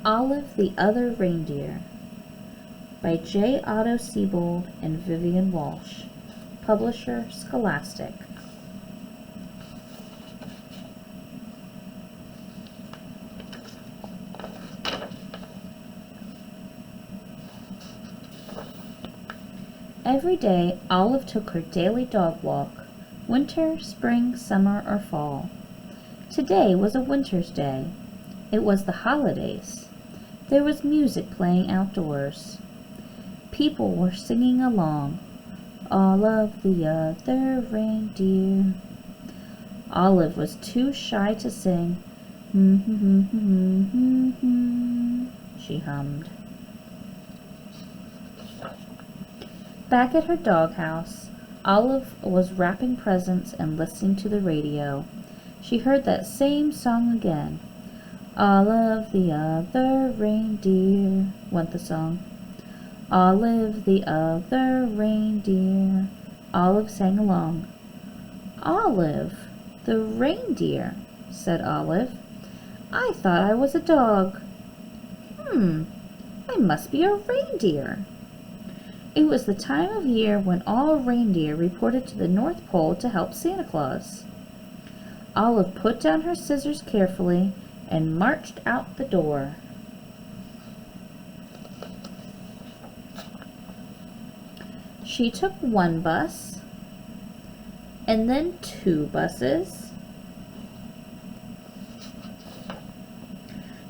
Olive the Other Reindeer by J. Otto Siebold and Vivian Walsh. Publisher Scholastic. Every day Olive took her daily dog walk, winter, spring, summer, or fall. Today was a winter's day. It was the holidays. There was music playing outdoors. People were singing along, all of the other reindeer. Olive was too shy to sing. She hummed. Back at her doghouse, Olive was wrapping presents and listening to the radio. She heard that same song again. All of the other reindeer, went the song. Olive the other reindeer. Olive sang along. Olive the reindeer, said Olive. I thought I was a dog. I must be a reindeer. It was the time of year when all reindeer reported to the North Pole to help Santa Claus. Olive put down her scissors carefully and marched out the door. She took one bus, and then 2 buses.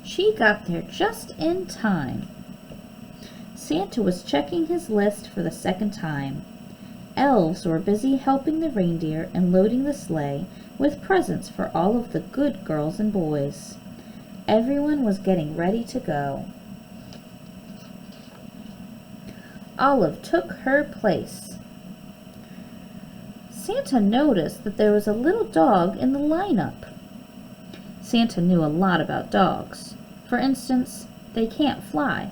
She got there just in time. Santa was checking his list for the second time. Elves were busy helping the reindeer and loading the sleigh with presents for all of the good girls and boys. Everyone was getting ready to go. Olive took her place. Santa noticed that there was a little dog in the lineup. Santa knew a lot about dogs. For instance, they can't fly.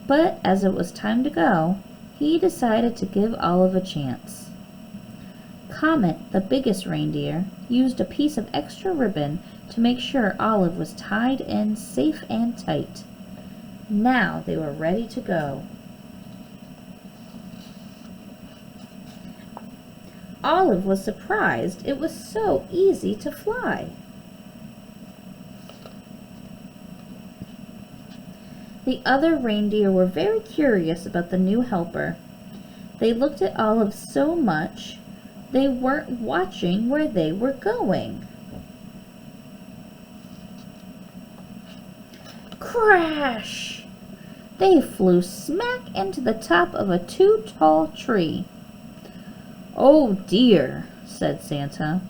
But as it was time to go, he decided to give Olive a chance. Comet, the biggest reindeer, used a piece of extra ribbon to make sure Olive was tied in safe and tight. Now they were ready to go. Olive was surprised it was so easy to fly. The other reindeer were very curious about the new helper. They looked at Olive so much they weren't watching where they were going. Crash! They flew smack into the top of a too-tall tree. "Oh dear," said Santa.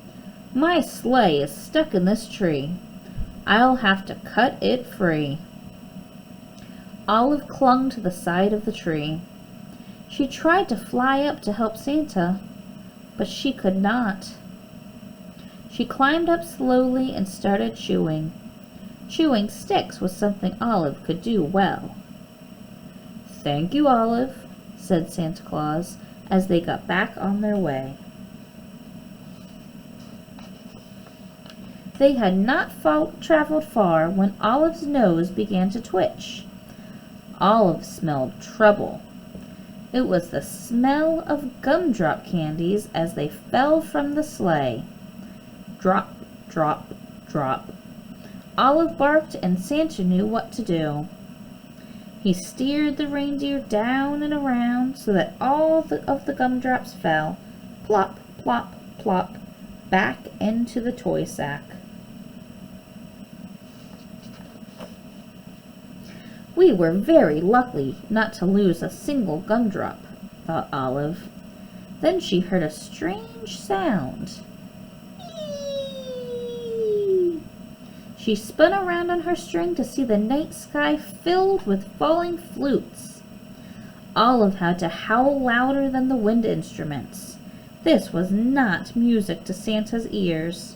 "My sleigh is stuck in this tree. I'll have to cut it free." Olive clung to the side of the tree. She tried to fly up to help Santa, but she could not. She climbed up slowly and started chewing. Chewing sticks was something Olive could do well. "Thank you, Olive," said Santa Claus as they got back on their way. They had not traveled far when Olive's nose began to twitch. Olive smelled trouble. It was the smell of gumdrop candies as they fell from the sleigh. Drop, drop, drop. Olive barked and Santa knew what to do. He steered the reindeer down and around so that all of the gumdrops fell, plop, plop, plop, back into the toy sack. "We were very lucky not to lose a single gumdrop," thought Olive. Then she heard a strange sound. Eee! She spun around on her string to see the night sky filled with falling flutes. Olive had to howl louder than the wind instruments. This was not music to Santa's ears.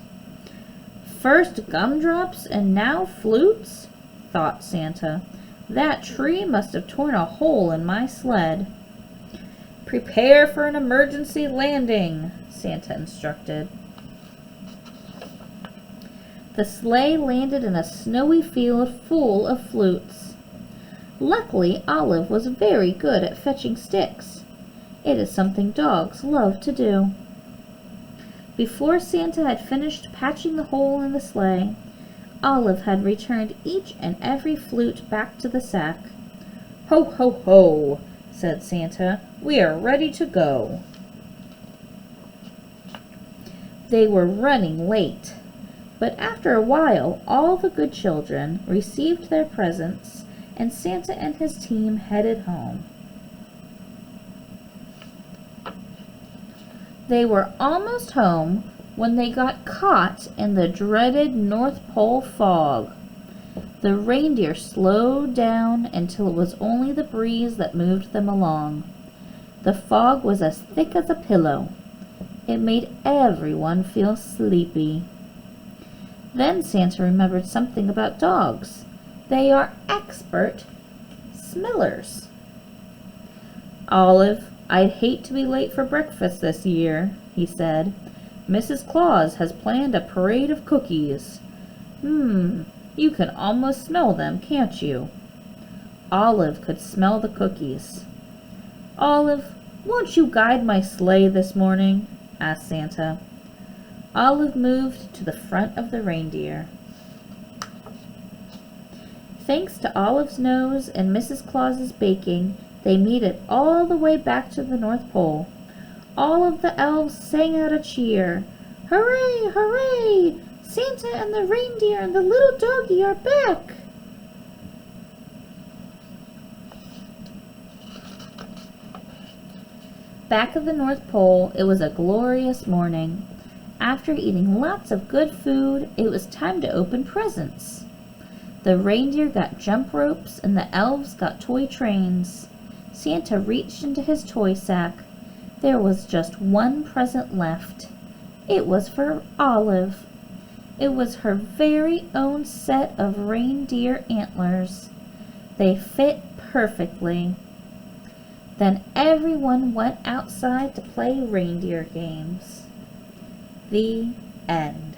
"First gumdrops and now flutes?" thought Santa. "That tree must have torn a hole in my sled." "Prepare for an emergency landing," Santa instructed. The sleigh landed in a snowy field full of flutes. Luckily, Olive was very good at fetching sticks. It is something dogs love to do. Before Santa had finished patching the hole in the sleigh, Olive had returned each and every flute back to the sack. "Ho, ho, ho," said Santa. "We are ready to go." They were running late, but after a while all the good children received their presents, and Santa and his team headed home. They were almost home when they got caught in the dreaded North Pole fog. The reindeer slowed down until it was only the breeze that moved them along. The fog was as thick as a pillow. It made everyone feel sleepy. Then Santa remembered something about dogs. They are expert smellers. "Olive, I'd hate to be late for breakfast this year," he said. "Mrs. Claus has planned a parade of cookies. You can almost smell them, can't you?" Olive could smell the cookies. "Olive, won't you guide my sleigh this morning?" asked Santa. Olive moved to the front of the reindeer. Thanks to Olive's nose and Mrs. Claus's baking, they made it all the way back to the North Pole. All of the elves sang out a cheer. "Hooray! Hooray! Santa and the reindeer and the little doggy are back!" Back at the North Pole, it was a glorious morning. After eating lots of good food, it was time to open presents. The reindeer got jump ropes and the elves got toy trains. Santa reached into his toy sack. There was just one present left. It was for Olive. It was her very own set of reindeer antlers. They fit perfectly. Then everyone went outside to play reindeer games. The end.